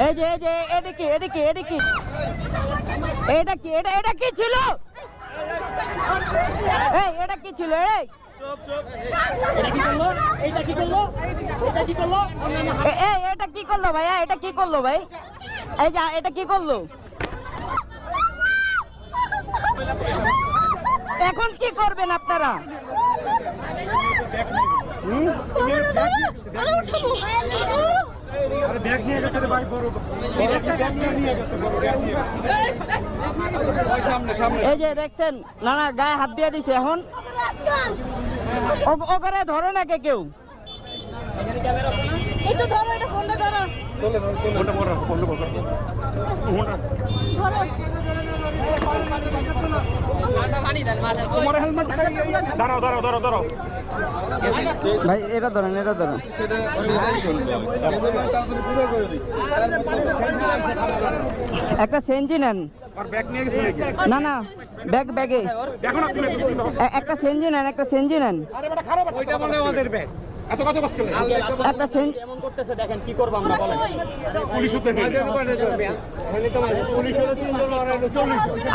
এই যে এটা কি এটা কি ছিল? এই এটা কি ছিল? এই এটা কি করলো ভাইয়া? এটা কি করলো ভাই? এই যে এটা কি করলো? এখন কি করবেন আপনারা? এই যে দেখছেন না গায়ে হাত দিয়ে দিছে। এখন ওখানে ধরে না কেউ। একটু ধরো, এটা ফোনটা ধরো। দাঁড়াও। ভাই এটা ধরেন। একটা সেঞ্জি নেন। না ব্যাগে একটা সেঞ্জি নেন। একটা সেঞ্জি নেন।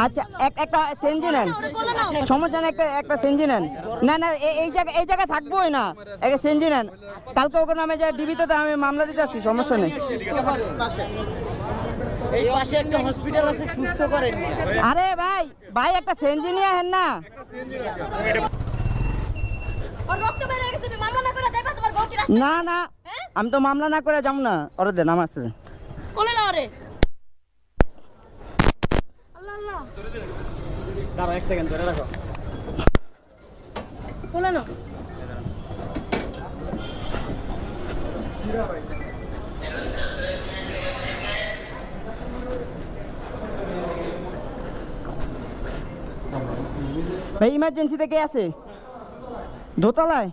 আচ্ছা একটা সেঞ্জি নেন, সমস্যা নেই। একটা সেঞ্জি নেন। না এই জায়গায় থাকবোই না। একটা সেঞ্জি নেন। কালকে ওকে নামে যায় ডিবিতে আমি মামলা দিতে আসছি, সমস্যা নেই। এই পাশে একটা হসপিটাল আছে, সুস্থ করেন। আরে ভাই একটা সেঞ্জি নিয়ে আহেন না। না আমি তো মামলা না করে যাবো না। ওরে দেন আমার আছে। দাঁড়াও, এক সেকেন্ড ধরে রাখো। ভাই ইমার্জেন্সিতে কে আছে? দোতলায়।